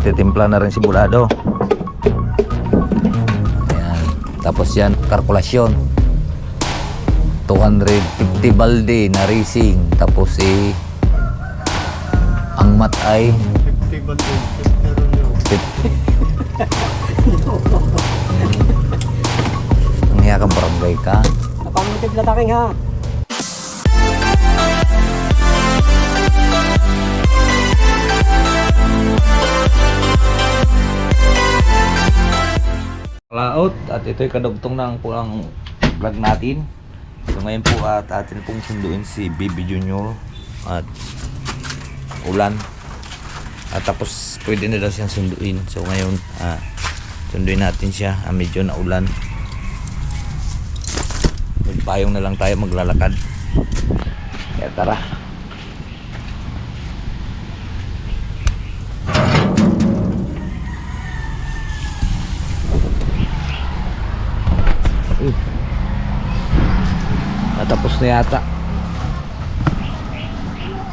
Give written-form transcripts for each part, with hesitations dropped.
nagtitimpla na rin si Bulado. Ayan. Tapos yan, kalkulasyon. 250 balde na racing. Tapos ang mat ay 50 balde, 50 rolyo. 50. Ang hiya kang barangay ka. Napamutid na taking ha. Laot at ito'y kadugtong ng pulang vlog natin. So ngayon po at atin pong sunduin si Baby Junior at ulan. At tapos pwede na daw siyang sunduin. So ngayon sunduin natin siya. Medyo na ulan. Magpayong na lang tayo maglalakad. Kaya tara. Natapos na yata.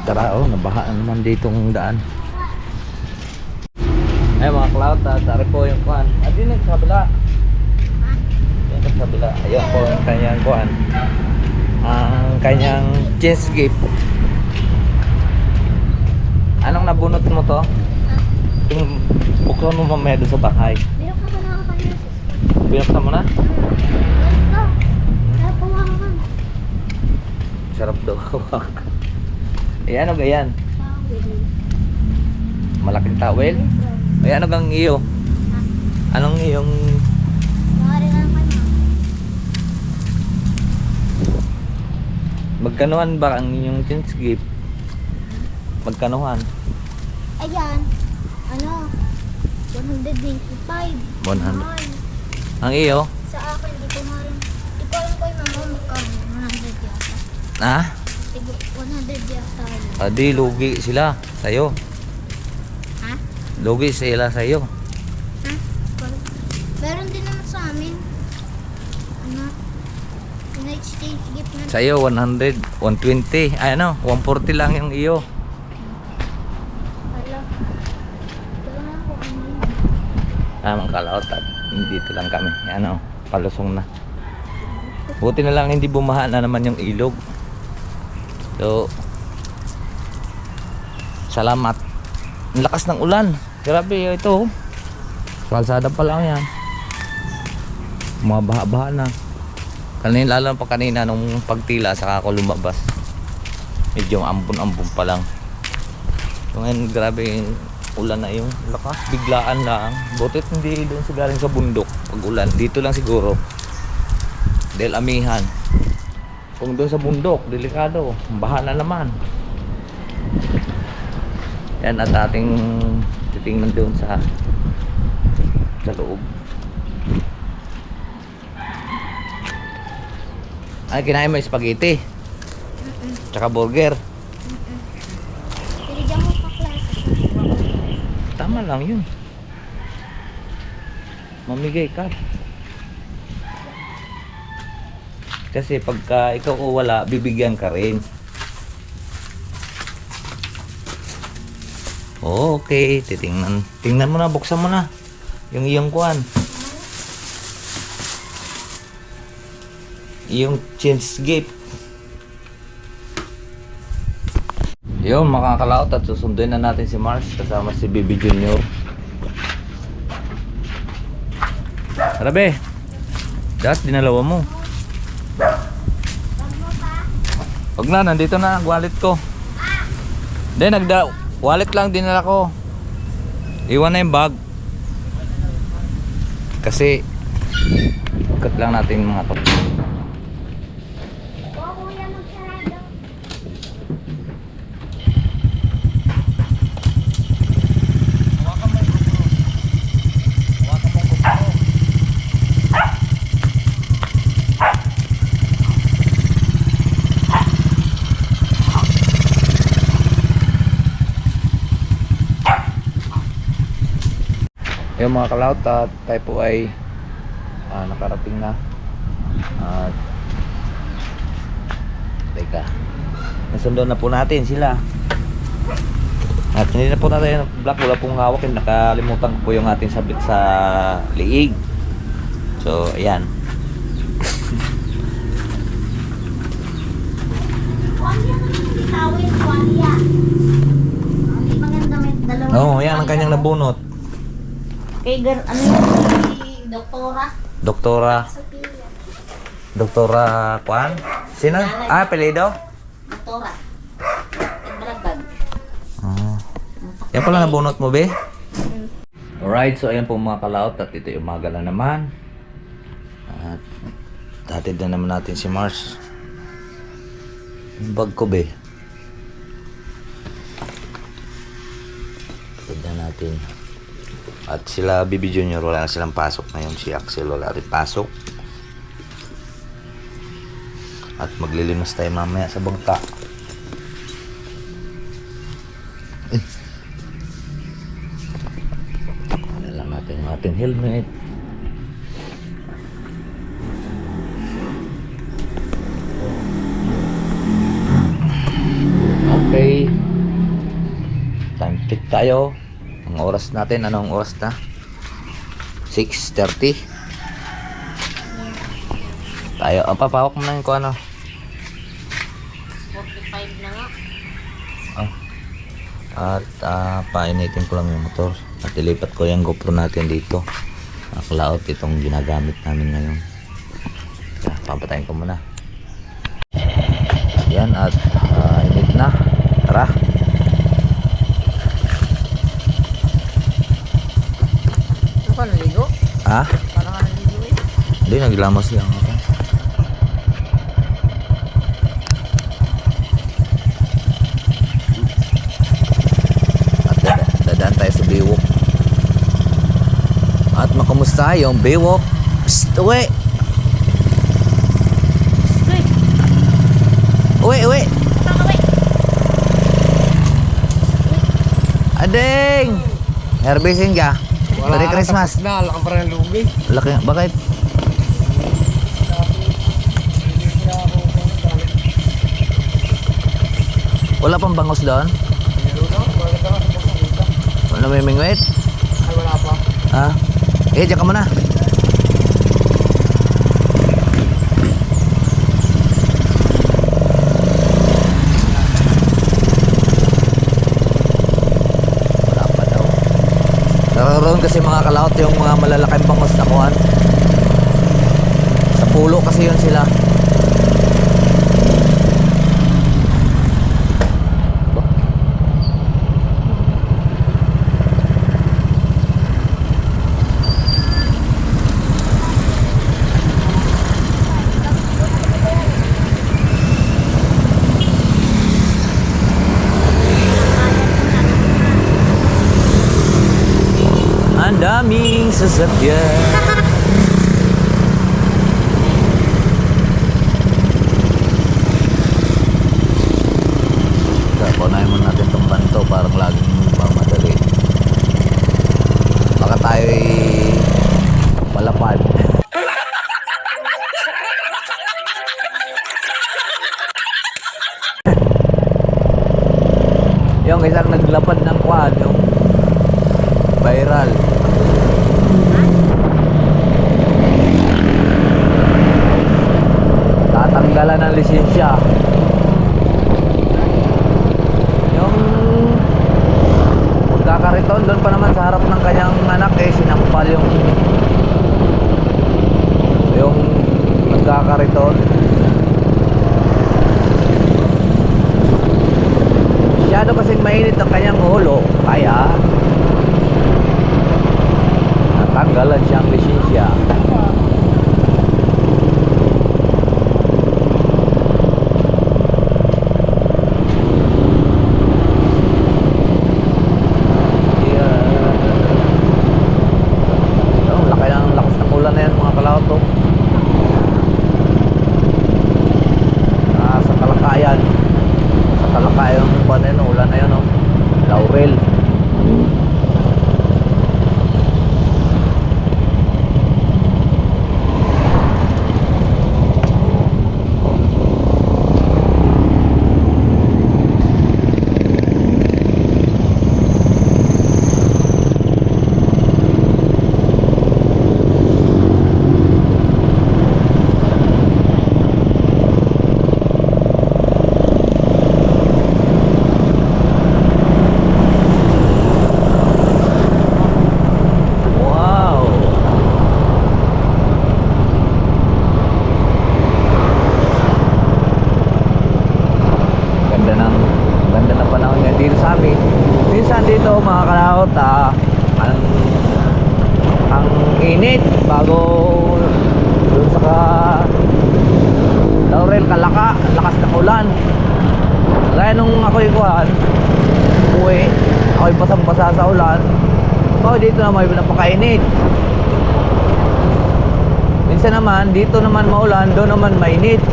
Tara, nabaha naman ditong daan. Ay mga cloud, tari po yung kuhan. At yun yung kabila. Yung kabila. Ayan po yung kanyang kuhan. Ang kanyang chest gift. Anong nabunot mo to? Yung buksan mo mamaya doon sa bahay. Binuksan mo na? Sarap daw hawak. Ayan o ganyan. Malaking towel. Ayan o gang iyo. Anong iyong magkanuhan ba ang inyong chance gift? Magkanuhan? Ayan. Ano? 125. 100. Ang iyo? Sa akin, di ko nga rin. Di ko alam ko yung mama magkano. 100 yata. Ha? 100 yata. Di lugi sila sa'yo. Ha? Lugi sila sa'yo. Ha? Meron din naman sa amin. Ano? In-exchange gift na. Sa'yo 100, 120. Ay ano, 140 lang yung iyo. Wala. Wala na ako ano yun. Mga kalaot at dito lang kami. Ano, palusong na. Buti na lang hindi bumaha na naman yung ilog. So salamat. Ang lakas ng ulan. Grabe ito. Kalsada pa lang yan. Mabaha-baha na. Kanina lalo pa kanina nung pagtila saka ako lumabas. Medyo ambon-ambon pa lang. So ngayon grabe yung ulan na yung lakas. Biglaan lang. Butit hindi doon sa galing sa bundok pag ulan. Dito lang siguro. Dahil amihan. Kung doon sa bundok, delikado. Baha na naman. Yan at ating titingnan doon sa loob. Ay, kinain mo yung spaghetti. Tsaka burger. Pinigyan mo pa klase. Tama lang yun. Mamigay ka. Kasi pagka ikaw o wala, bibigyan ka rin. Okay, titingnan. Tingnan mo na, buksan mo na. Yung iyong kuwan. Yung change gift. Yun, makakalaot at susunduin na natin si Mars kasama si Baby Junior. Rabe, dapat dinalawa mo. Wag na, nandito na ang wallet ko. Then wallet lang dinala ko. Iwan na yung bag. Kasi ikat lang natin mga to. Yung mga kalaot at tayo po ay nakarating na at teka, nasundo na po natin sila At hindi na po natin black, wala pong hawak, nakalimutan ko po yung ating sabit sa liig. So ayan. Kuwanya naman hindi tawin, kuwanya. Hindi maganda may dalawa. Oo, yan ang kanyang nabunot. Kay ano yung si Doktora? Doktora Doktora Kwan? Sino? Ah, apelido? Doktora. Nagbalagdag. Yan pala nabunot mo, be? Alright, so ayan po mga kalaot at ito yung umaga na naman. At hatid na naman natin si Mars. Yung bag ko, be. Hatid na natin. At sila Bibi Junior, wala na silang pasok ngayon. Si Axel wala rin pasok. At maglilimas tayo mamaya sa bangka. Ano lang natin yung ating helmet. Okay. Time check tayo. Ang oras natin, anong oras na? 6:30. Tayo, papawak mo na yung kung ano. 45 na nga. At painitin ko lang yung motor. At ilipat ko yung GoPro natin dito. Cloud itong ginagamit namin ngayon. Papatayin ko muna. Yan at init na. Tara. Ano ka, naligo? Ha? Parang ka naligo eh. Hindi, naglamos lang ako. At dadaan tayo sa Baywalk. At makumusta yung Baywalk? Psst, uwi! Uwi, uwi! Adeng! Herbisin ka? Merry Christmas! Na, lakang parang lugi. Laki, bakit? Wala pang bangos doon? Wala may mingwit? Ay, wala pa. Ha? Diyan ka muna. Wala pa daw. Naroon kasi mga kalaot yung mga malalaking bangos na kuhan. Sa pulo kasi yun sila. Ang daming sasakyan. Paunahin muna natin itong banto. Parang laging mamadali. Baka tayo'y palapad. Yung isang naglapad ng kwan, yung viral. Tatanggalan ng lisensya. Yung magkakariton doon pa naman sa harap ng kanyang anak sinampal yung nagkakariton. Masyado kasing mainit ang kanyang ulo, kaya natanggalan siyang lisensya. Laki ng lakas ng ulan na yan mga kalaot to. Sa Talakayan. Sa Talakayan pa na yun, ulan na yun, oh. Laurel. dito mga kalaot, ang init bago dun sa Laurel, Kalaka, lakas ng ulan. Kaya nung ako'y uwi, ako'y basang-basa sa ulan. Dito naman may napakainit. Minsan naman, dito naman maulan, doon naman mainit.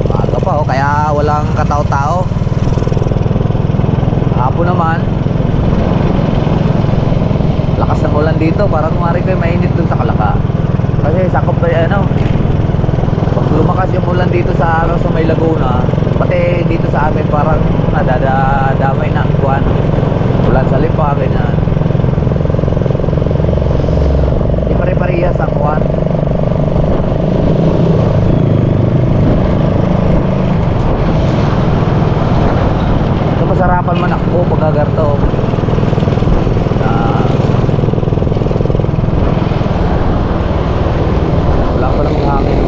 Maaga pa kaya walang katao-tao. Hapon naman, lakas ng ulan dito, parang kumari kayo mainit dun sa Kalaka. Kasi sakop pa pag lumakas yung ulan dito sa may Laguna, pati dito sa amin parang nadadamay na ang kuwan. Ulan sa Lipa, ganyan. Hindi pare-parehas ang kuwan. So masarapan man ako pag gagarto. Wala pa lang hangin.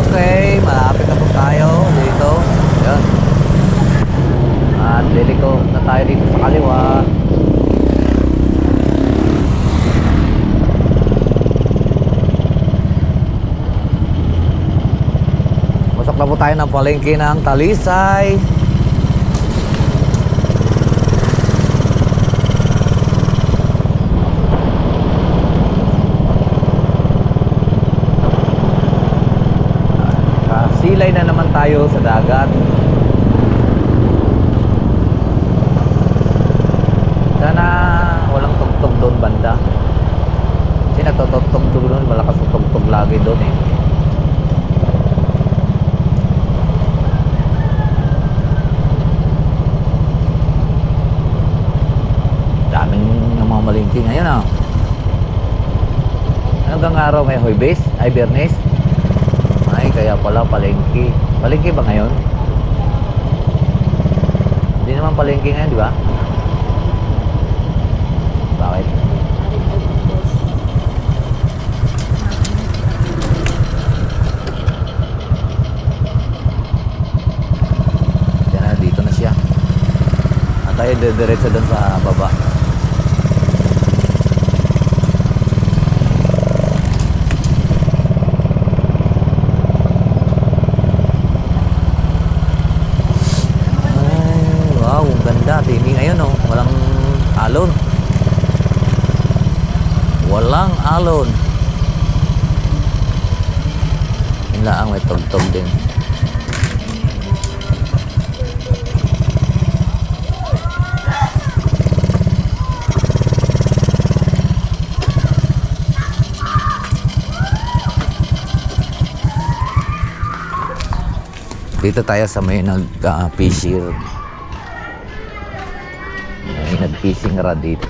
Okay, malapit na po tayo dito. Yan. At liliko na tayo dito sa kaliwa. Pasok na po tayo ng palengke ng Talisay. Silay na naman tayo sa dagat. Sana walang tugtog doon banda. Kasi natutugtog doon, malakas ang tugtog lagi doon eh. Daming namamalingki ngayon ah. Hanggang araw may Huwebes, ay Biyernes. Ay, kaya pala palengke. Palengke ba ngayon? Hindi naman palengke ngayon, di ba? Bakit? Yan na, dito na siya. At tayo diretso doon sa baba. Tini ngayon walang alon. Walang alon. Yun lang may tugtog din. Dito tayo sa may nag-fishing. May nag-fishing rod dito.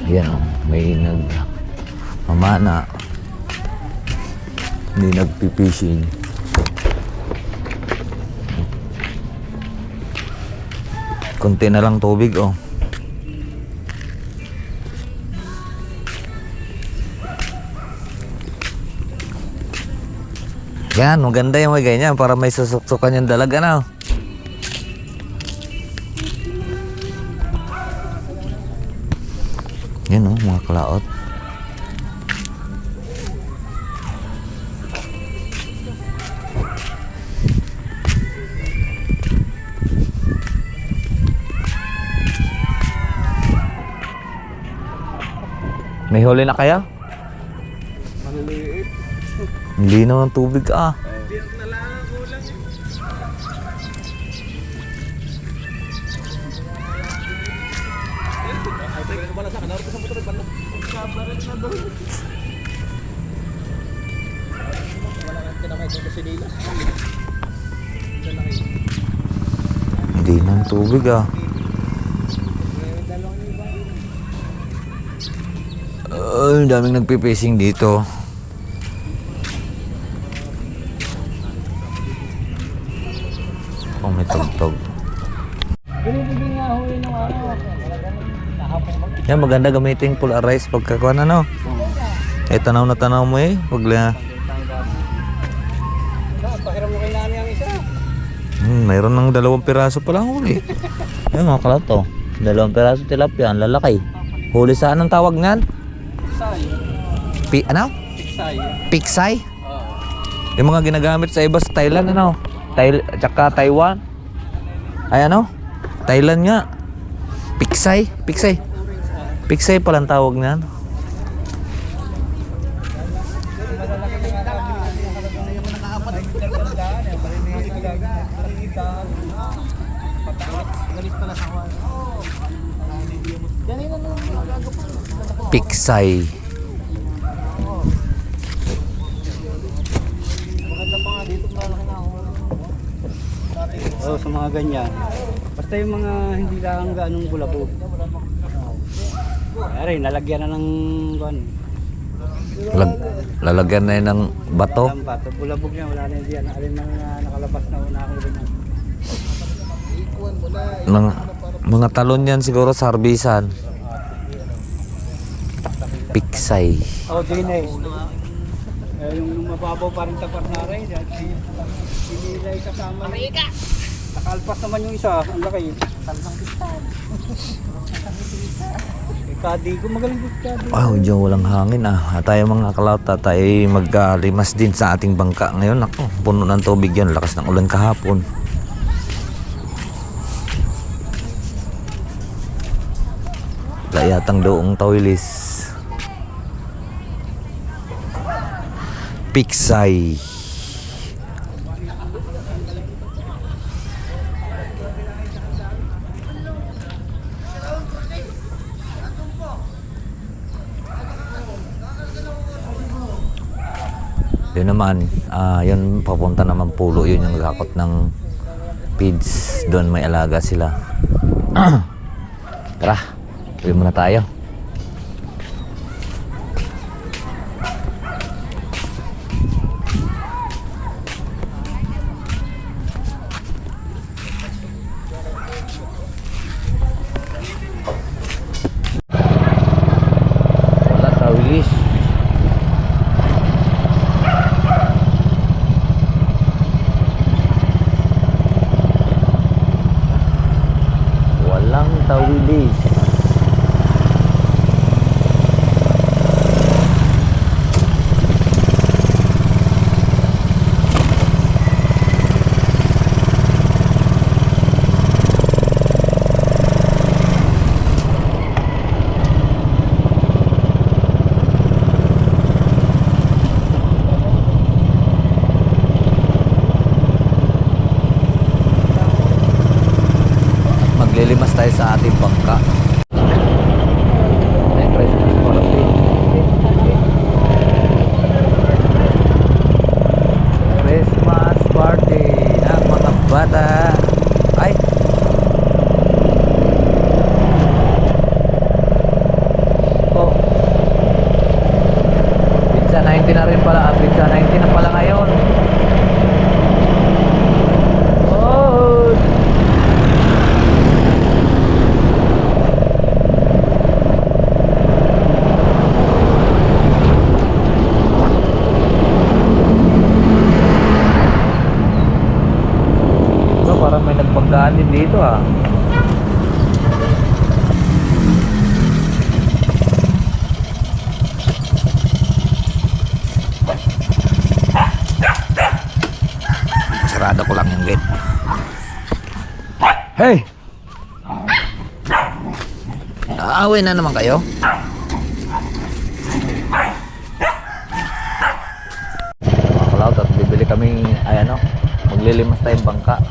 Yan may nag-mamana. Hindi nag-fishing. Konti na lang tubig Yan, maganda yung may ganyan para may susuksukan yung dalaga na. Yan mga kalaot. May huli na kaya? Maliliit. Hindi naman tubig Biyak na lang ang kulang Nagkabarat na doon. Wala kang kinamay dito si Dila. Hindi nang tubig ah. Ay, daming nagpipishing dito. Oh, may tugtog. Binibigyan nga huli nung ano. Yan, maganda gamitin polarize pagkakuan ano. Eh, tanaw na tanaw mo eh. Pagla. Pakiram mo kay nani ang isa. Mayroon ng 2 piraso pa lang huli. Ayun mga kalato. 2 piraso tilapia, ang lalaki. Huli sa anong tawag niyan? Piksay. Ano? Piksay. Piksay? Oo. Yung mga ginagamit sa iba sa Thailand ano? Tsaka Taiwan. Ay ano? Thailand nga. Piksay. Piksay. Piksay palang tawag niyan. Piksay. Oo, sa mga ganyan. Basta yung mga hindi lang ganong bulabog. Ay, nalagyan na ng kuan. Lalagyan na yun ng bato. Bato. Bulabog niya, wala na diyan. Alin na nakalabas na una ako rin. Mga talon yan siguro sa harbisan. Piksay. Oh, Dines. Yung mababaw pa rin tapat na rin. Sinilay kasama. Marika! Nakalpas naman yung isa. Ang laki. Talang pistan. Kadi ko magaling ko kadi. Wow, diyan walang hangin ah. Tayo mga kalauta, tayo maglimas din sa ating bangka ngayon. Ako, puno ng tubig yan. Lakas ng ulan kahapon. Layatang doong tawilis. Piksay. Yun naman, yun papunta naman Pulo, yun yung gakot ng feeds, doon may alaga sila. Tara, uwi muna tayo. Wala tawilis. Tawilis. Maglilimas tayo sa ating bangka. May Christmas party. Christmas party ng mga bata. Ay! Oh. Pizza 90 na rin pala. Pizza 90 na pala ngayon. Oh! Parang may nagpagdaan din dito ah. Sarado ko lang yung gate. Hey! Aaway na naman kayo? Mga kalaut at bibili kaming ay ano, maglilimas tayong bangka.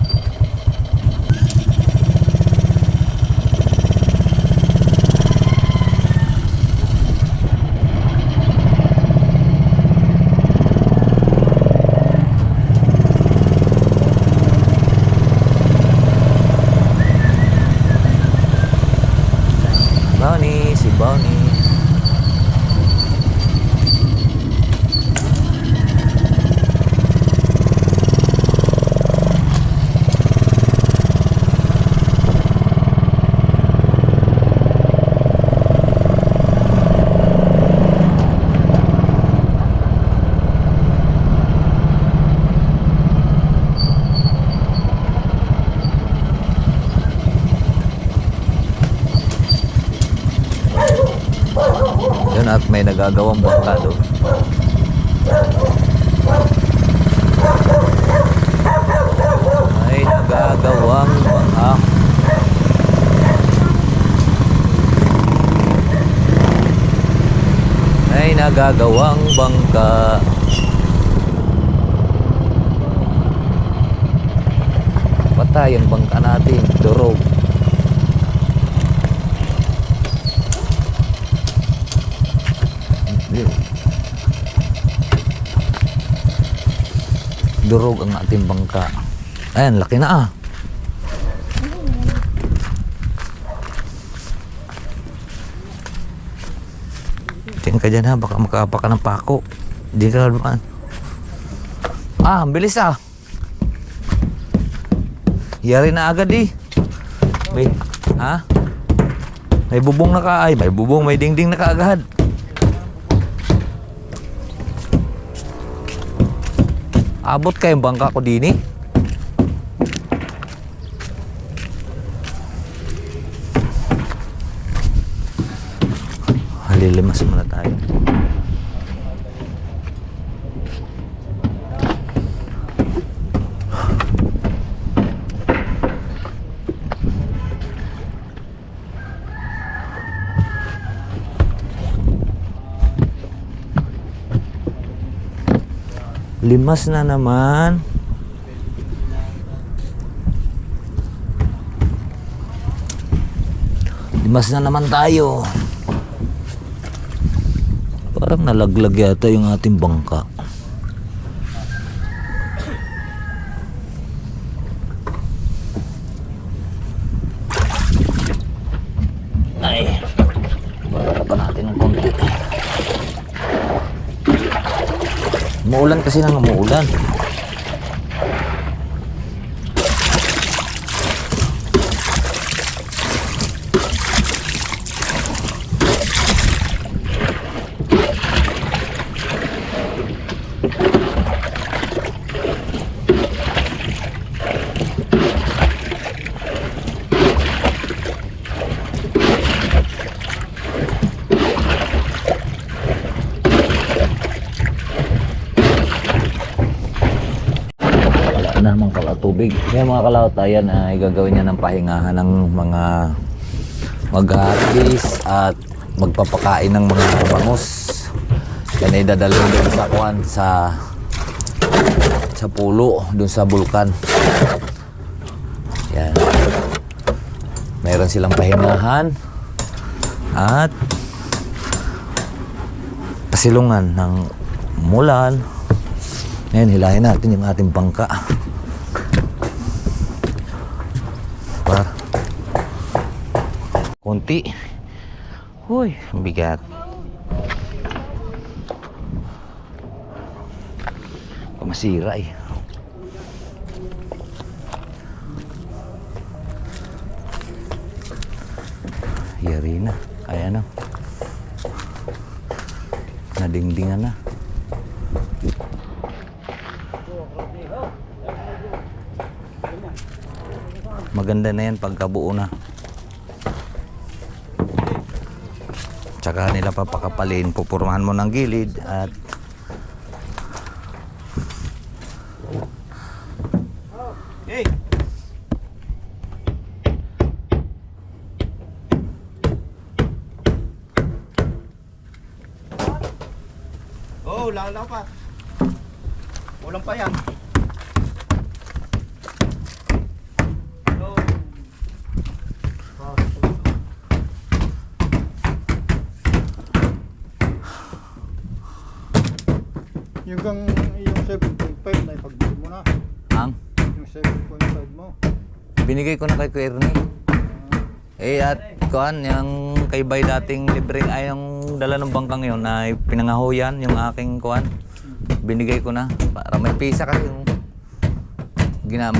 si Bonnie. Yun, at may nagagawang bangka doon. May nagagawang bangka. May nagagawang bangka. Patay ang bangka natin, durog. Durog ang ating bangka. Ayan, laki na ah. Tingin ka dyan ha, baka makapa ka ng pako. Hindi ka naman. Ah, ang bilis ah. Yari na agad eh. May, ha? May bubong na ka, ay may bubong, may dingding na kaagad. Abot kayong bangka ko din eh. Halilimas muna tayo. Limas na naman. Limas na naman tayo. Parang nalaglag yata yung ating bangka. Ay, baka pa natin ng konti. Umuulan kasi nang umuulan. Namang kalatubig. Kaya mga kalawatayan ay gagawin niya ng pahingahan ng mga mag-harvest at magpapakain ng mga bangus. Yan ay dadalhin doon sa kuwan sa pulo, doon sa bulkan. Yan. Meron silang pahingahan at pasilungan ng mulan. Ngayon, hilahin natin yung ating bangka. Kunti. Huy, bigat. Masira eh. Yari na. Ayan na. Nadingdingan na. Maganda na yan pagkabuo na. Tsaka nila papakapalin, pupurmahan mo ng gilid at Hey! Oh, lalaw pa. Walang pa yan. Yung 7.5 na ipagbili mo na. ang Yung 7.5 mo. binigay ko na kay Kuya Ernie. At kuan, yung kay Bay dating libreng ay yung dala ng bangkang yun na pinangahuyan yung aking kuan. Binigay ko na para may pisa kasi yung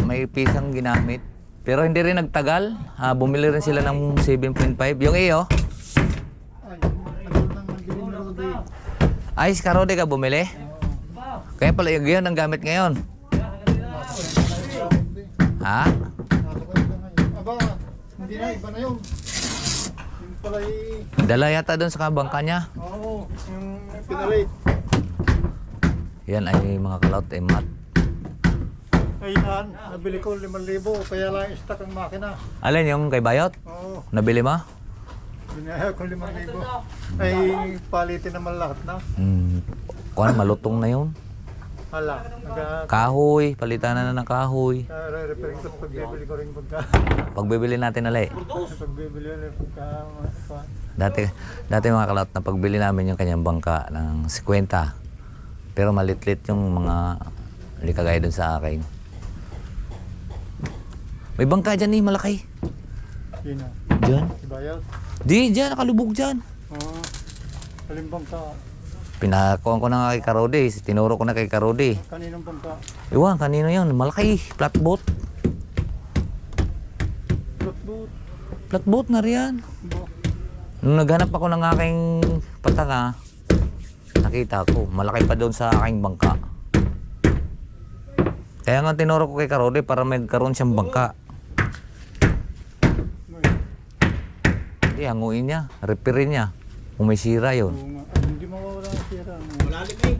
may pisang ginamit. Pero hindi rin nagtagal. Bumili rin sila ng 7.5. Yung iyo. Ay, ano nang nabili ni Rudy. Ay, si Karode ka bumili? Kaya pala yun ang gamit ngayon. Ha? Aba, hindi na, iba na yun. Yung pala Dala yata doon sa bangka niya. oo, yung pinalate. Yan ay mga kalaut ay mat. Ayan, nabili ko 5,000, kaya lang stock ang makina. Alin yung kay Bayot? Oo, Nabili mo? binaya ko 5,000. Ay, palitin naman lahat na. Kuan, malutong na yun. Hala, Kahoy, palitan na ng kahoy. nag-repairing ko pagbibili ko rin pagka. Pagbibili natin alay. Pagbibili ulit pagka. Dati mga kalaut na pagbili namin yung kanyang bangka ng 50. Pero malitlit yung mga hindi kagaya dun sa akin. May bangka dyan malaki. Yun na, Dyan? si Bayot. Di, dyan, nakalubog dyan. Oo, kalimbang ka. Pinakuhan ko na kay Karode, tinuro ko na kay Karode. Kaninong bangka? Iwan, kanino yun? Malaki, flatboat. Flatboat. Flatboat na riyan. Bo. Nung naghanap ako ng aking patanga, nakita ko, malaki pa doon sa aking bangka. Kaya nga tinuro ko kay Karode para magkaroon siyang bangka. Hindi, hanguin niya, repairin niya. Kung may sira yun. Oo nga. Ay, hindi mawawala ang sira. Malalim eh.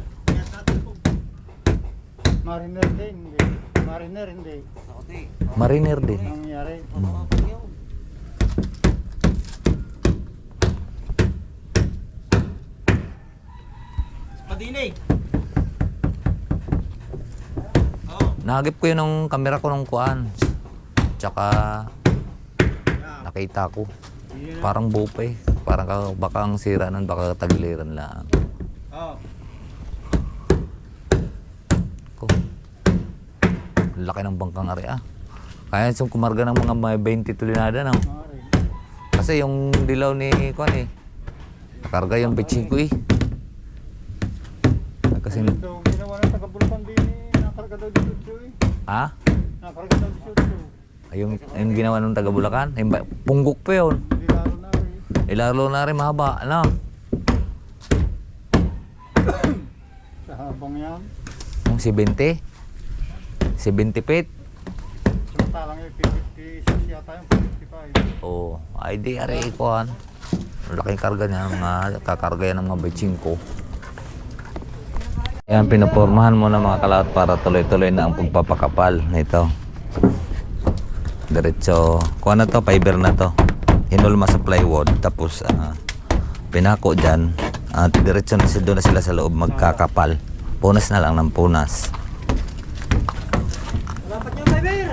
Mariner din, hindi. Mariner, hindi. Mariner din. Ang nangyari. Padinay. Nahagip ko yun ng kamera ko ng kuan. Tsaka nakita ko. Parang bupe. Parang baka ang sira nun, baka tagiliran lang. Oo. Ko. Laki ng bangkang area. Kaya yung kumarga ng mga may 20 tulinada no? Mari. Kasi yung dilaw ni kuan eh. Karga yung bitching ko eh. Kasi Ito, ginawa ng taga-Bulacan din eh. Nakarga daw dito eh. ha? Nakarga daw dito. Yung ginawa ng taga Bulacan, punggok pa yun. Hindi lalo na eh. Ilalo na rin mahaba, ano? Sa habang yan. Yung 70? 70 feet? Samantalang yung 56 yata yung 55. Oo. Ay di, ari ikuan. Laking karga niya, mga kakarga yan ng mga bitching ko. Ayan, pinupormahan mo na mga kalaot para tuloy-tuloy na ang pagpapakapal nito. Diretso, kuha na to, fiber na to. Hinulma sa plywood, tapos pinako dyan. At diretso na doon na sila sa loob magkakapal. Punas na lang ng punas. Dapat niyo, fiber.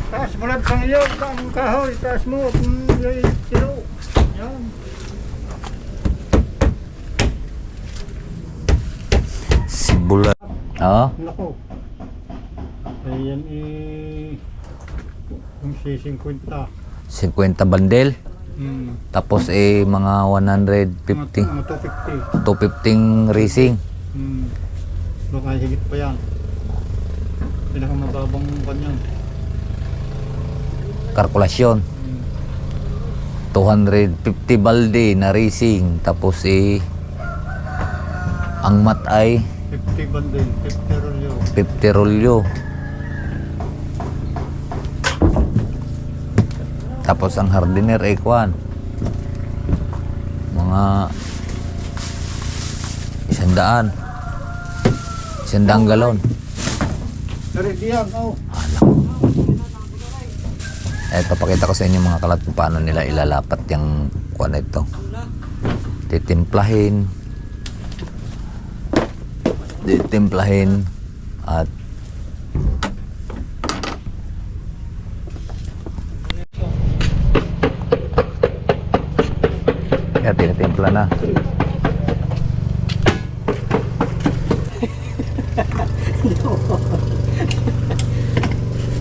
Taas mo lang kang iyo, ang kahoy, taas mo, yung tiro. Yan. Sibula. Oo. Nako. Ayan yung C50. 50 bandel. Tapos mga 150. Mga 250. 215 racing. Baka higit pa yan. Pinakamababang kanyan. Kalkulasyon. 250 balde na racing. Tapos ang mat ay 50 bandel, 50 rolyo. 50 rolyo. Tapos ang hardener ay kuan. Mga 100. 100 galon. Ready yan, oh. Ito, pakita ko sa inyo mga kalat kung paano nila ilalapat yung kuan na ito. Titimplahin. At Yan, tinitimpla na.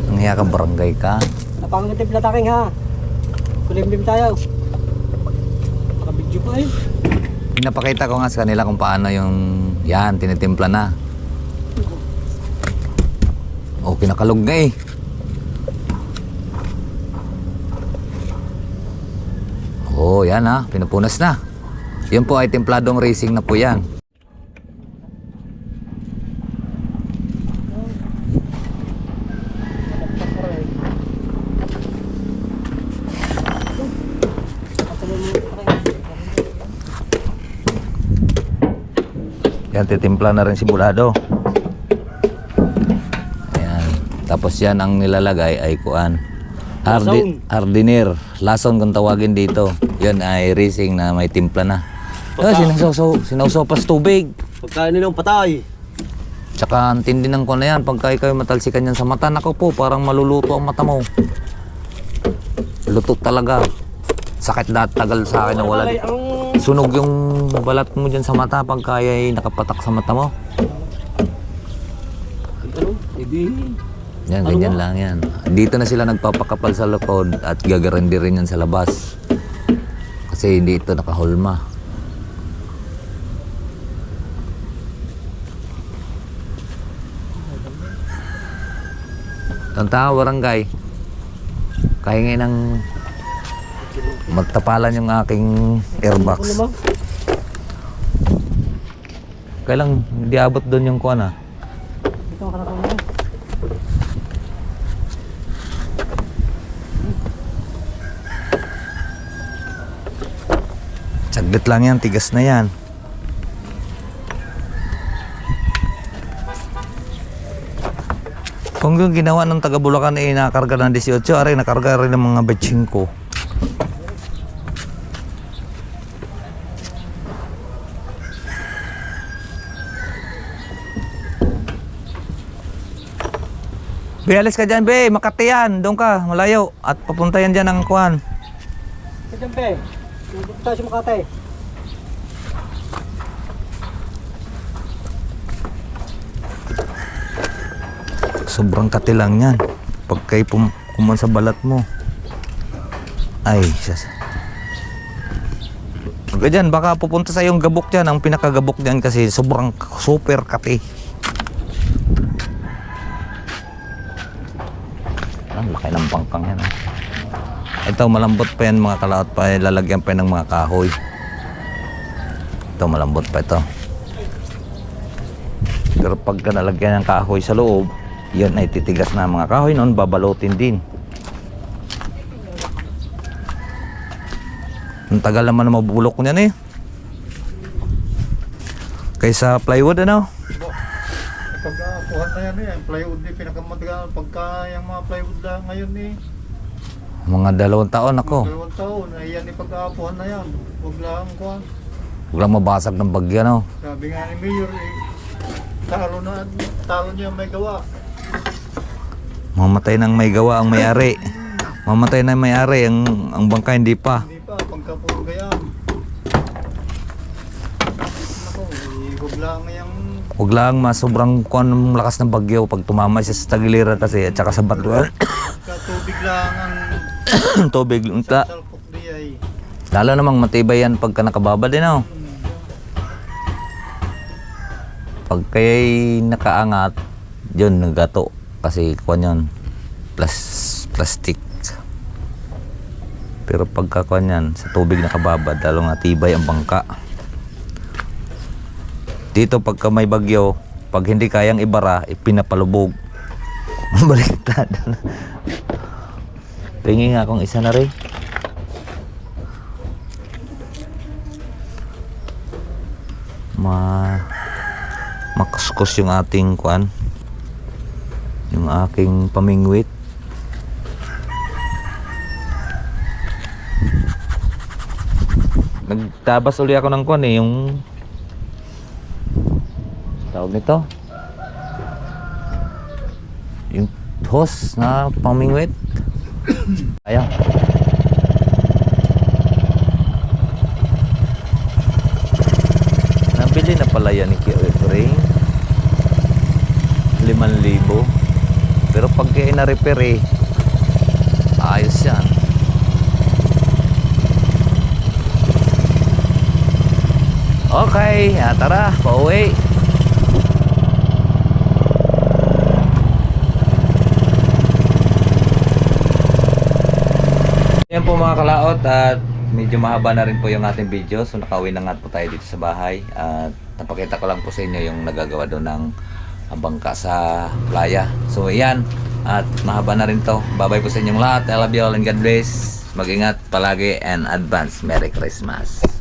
Ang hiya ka, barangay ka. Napangitimpla taking ha. Kulimlim tayo. Nakabidyo pa eh. Pinapakita ko nga sa kanila kung paano yung yan, tinitimpla na. Oh, kinakalog na eh. Oh, yan ha, pinupunas na. Yan po ay templadong racing na po yan. Yan, titimpla na rin si Bulado. Ayan. Tapos yan ang nilalagay ay kuan. Hardiner. Lason kung tawagin dito. Yan ay racing na may timpla na. Oh, sinausopas tubig. Pagkain nilang patay. Tsaka ang tindi ng kuan na yan. Pagka ikaw matalsikan yan sa mata, nako po, parang maluluto ang mata mo. Luto talaga. Sakit lahat tagal sa akin na wala. Sunog yung balat mo dyan sa mata pagka ay nakapatak sa mata mo. Yan, ganyan lang yan. Dito na sila nagpapakapal sa likod at gagarindi rin yan sa labas. Kasi hindi ito nakahulma. Tanta, barangay. Kaya ngayon ng magtapalan yung aking airbox. Kailang hindi abot doon yung kuwan ah. Ito ang karakol na. Saglit lang yan, tigas na yan. Kung yung ginawa ng taga Bulacan ay nakarga ng 18, aray nakarga rin ng mga batching ko. Be, alis ka dyan, be. Makati yan. Doon ka, malayo. At papunta yan dyan ang kuhan. Kaya pe, nandito tayo sa Makati. Sobrang kati lang yan. Pag kayo kuman sa balat mo. Ay, sas. Huwag dyan, baka pupunta sa yung gabok dyan. Ang pinakagabok dyan kasi sobrang super kati. Ang laki ng pangkang yan. Ito malambot pa yan mga kalaot pa. Lalagyan pa yan ng mga kahoy. Ito malambot pa ito. Pero pagka nalagyan ng kahoy sa loob, yun ay titigas na mga kahoy noon, babalutin din. Ang tagal naman na mabulok niyan eh. Kaysa plywood ano? Pagkakuhan na yan eh, ang plywood eh, pinakamatagal. Pagka yung mga plywood lang ngayon eh, Mga 2 taon ako. 2 taon, ay yan eh pagkaapuhan na yan. Huwag lang kuhan. Huwag lang mabasag ng bagyo no. Sabi nga ni Mayor eh, talo niya may gawa. Mamatay nang may gawa ang may-ari. Mamatay na may-ari, ang bangka hindi pa. Hindi pa, pagkapuro kaya. Ako, huwag lang yung Huwag lang sobrang lakas ng bagyo pag tumama siya sa tagiliran kasi at saka sa bato. tubig lang ang Tubig. salpok di ay. Lalo namang matibay yan pagka nakababa din oh. Pag kaya'y nakaangat, yun nagato. Kasi kuwan yun, plastic. Pero pagka kuwan yan, sa tubig nakababa, lalong natibay ang bangka. Dito pagka may bagyo, pag hindi kayang ibara, ipinapalubog. Baliktad. Tingin nga akong isa na rin. Makuskus yung ating kuan, yung aking pamingwit. Nagtabas uli ako ng kuan eh, yung tawag nito, yung hose na pamingwit. Ayan. na pala yan ni Efrain. 5,000. Pero pag kayo na-repair ayos yan. Okay, tara, pauwi. Yan po mga kalaot, at medyo mahaba na rin po yung ating video. So nakauwi na nga po tayo dito sa bahay. At napakita ko lang po sa inyo yung nagagawa doon ng bangka sa playa. So yan, at mahaba na rin to. Bye bye po sa inyong lahat. I love you all and God bless. Mag-ingat palagi and advance Merry Christmas.